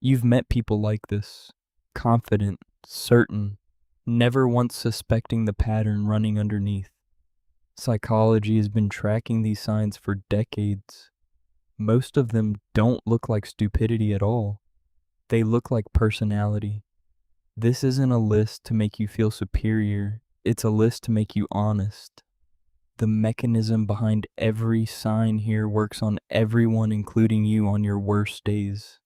You've met people like this, confident, certain, never once suspecting the pattern running underneath. Psychology has been tracking these signs for decades. Most of them don't look like stupidity at all. They look like personality. This isn't a list to make you feel superior. It's a list to make you honest. The mechanism behind every sign here works on everyone, including you, on your worst days.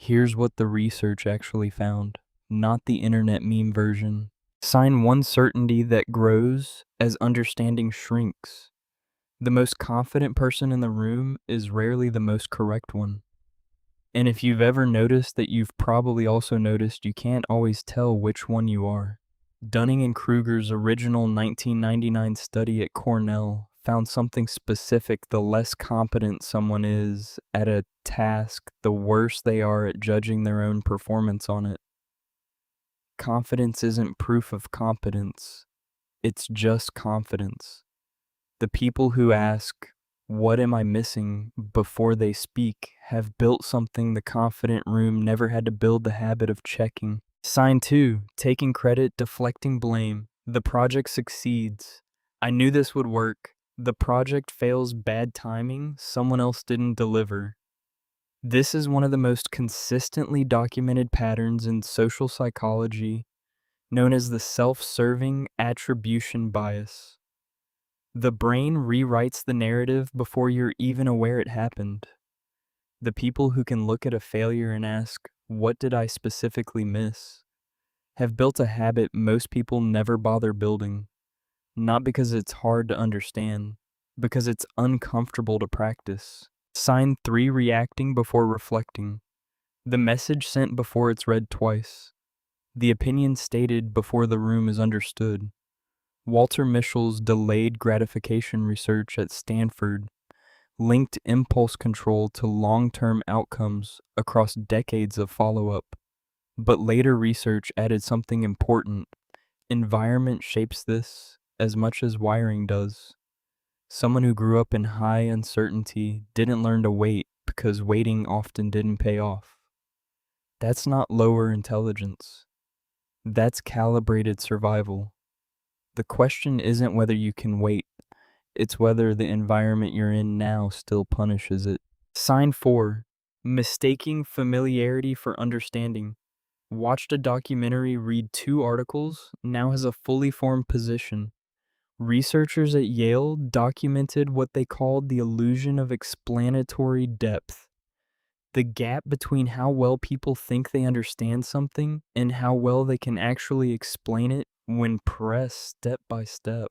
Here's what the research actually found, not the internet meme version. Sign one: certainty that grows as understanding shrinks. The most confident person in the room is rarely the most correct one. And if you've ever noticed that, you've probably also noticed you can't always tell which one you are. Dunning-Kruger's original 1999 study at Cornell found something specific: the less competent someone is at a task, the worse they are at judging their own performance on it. Confidence isn't proof of competence, it's just confidence. The people who ask, "What am I missing?" before they speak have built something the confident room never had to build: the habit of checking. Sign 2, taking credit, deflecting blame. The project succeeds. I knew this would work. The project fails: bad timing, someone else didn't deliver. This is one of the most consistently documented patterns in social psychology, known as the self-serving attribution bias. The brain rewrites the narrative before you're even aware it happened. The people who can look at a failure and ask, "What did I specifically miss?" have built a habit most people never bother building. Not because it's hard to understand, because it's uncomfortable to practice. Sign 3, reacting before reflecting. The message sent before it's read twice. The opinion stated before the room is understood. Walter Mischel's delayed gratification research at Stanford linked impulse control to long-term outcomes across decades of follow-up. But later research added something important: environment shapes this as much as wiring does. Someone who grew up in high uncertainty didn't learn to wait because waiting often didn't pay off. That's not lower intelligence. That's calibrated survival. The question isn't whether you can wait, it's whether the environment you're in now still punishes it. Sign 4, mistaking familiarity for understanding. Watched a documentary, read 2 articles, now has a fully formed position. Researchers at Yale documented what they called the illusion of explanatory depth. The gap between how well people think they understand something and how well they can actually explain it when pressed step by step.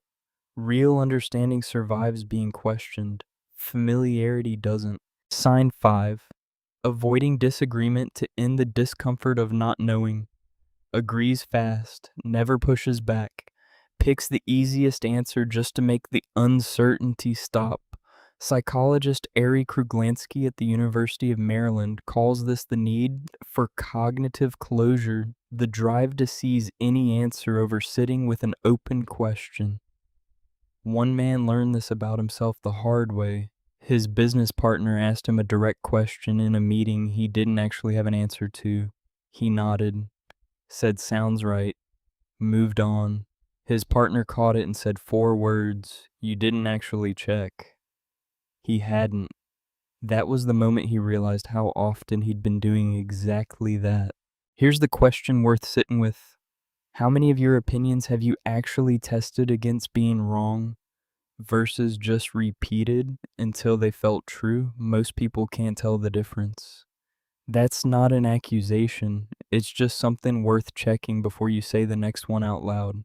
Real understanding survives being questioned. Familiarity doesn't. Sign 5, avoiding disagreement to end the discomfort of not knowing. Agrees fast, never pushes back, picks the easiest answer just to make the uncertainty stop. Psychologist Ari Kruglansky at the University of Maryland calls this the need for cognitive closure, the drive to seize any answer over sitting with an open question. One man learned this about himself the hard way. His business partner asked him a direct question in a meeting he didn't actually have an answer to. He nodded, said "sounds right," moved on. His partner caught it and said 4 words: "You didn't actually check." He hadn't. That was the moment he realized how often he'd been doing exactly that. Here's the question worth sitting with: how many of your opinions have you actually tested against being wrong versus just repeated until they felt true? Most people can't tell the difference. That's not an accusation, it's just something worth checking before you say the next one out loud.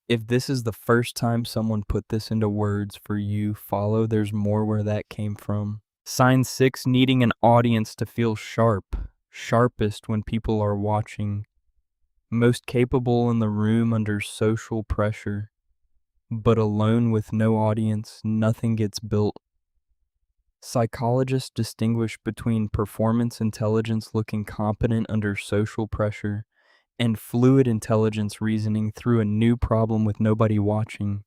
If this is the first time someone put this into words for you, follow. There's more where that came from. Sign 6, needing an audience to feel sharp, sharpest when people are watching. Most capable in the room under social pressure, but alone with no audience, nothing gets built. Psychologists distinguish between performance intelligence, looking competent under social pressure, and fluid intelligence, reasoning through a new problem with nobody watching.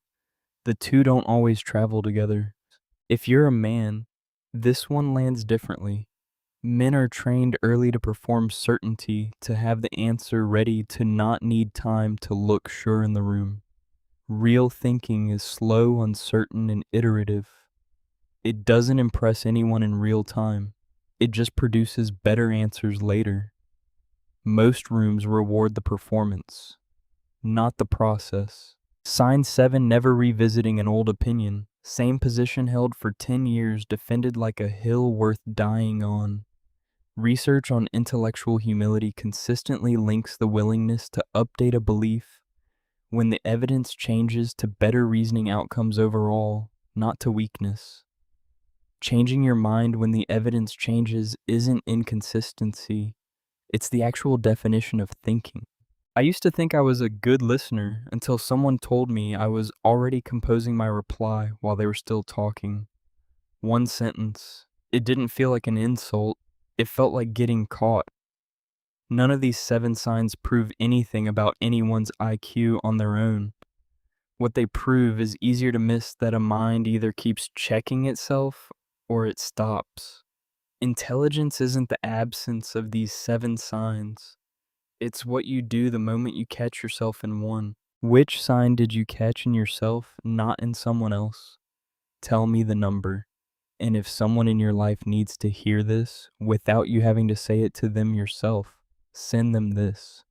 The two don't always travel together. If you're a man, this one lands differently. Men are trained early to perform certainty, to have the answer ready, to not need time to look sure in the room. Real thinking is slow, uncertain, and iterative. It doesn't impress anyone in real time. It just produces better answers later. Most rooms reward the performance, not the process. Sign 7: never revisiting an old opinion. Same position held for 10 years, defended like a hill worth dying on. Research on intellectual humility consistently links the willingness to update a belief when the evidence changes to better reasoning outcomes overall, not to weakness. Changing your mind when the evidence changes isn't inconsistency, it's the actual definition of thinking. I used to think I was a good listener until someone told me I was already composing my reply while they were still talking. One sentence. It didn't feel like an insult, it felt like getting caught. None of these 7 signs prove anything about anyone's IQ on their own. What they prove is easier to miss that a mind either keeps checking itself or it stops. Intelligence isn't the absence of these 7 signs. It's what you do the moment you catch yourself in one. Which sign did you catch in yourself, not in someone else? Tell me the number. And if someone in your life needs to hear this without you having to say it to them yourself, send them this.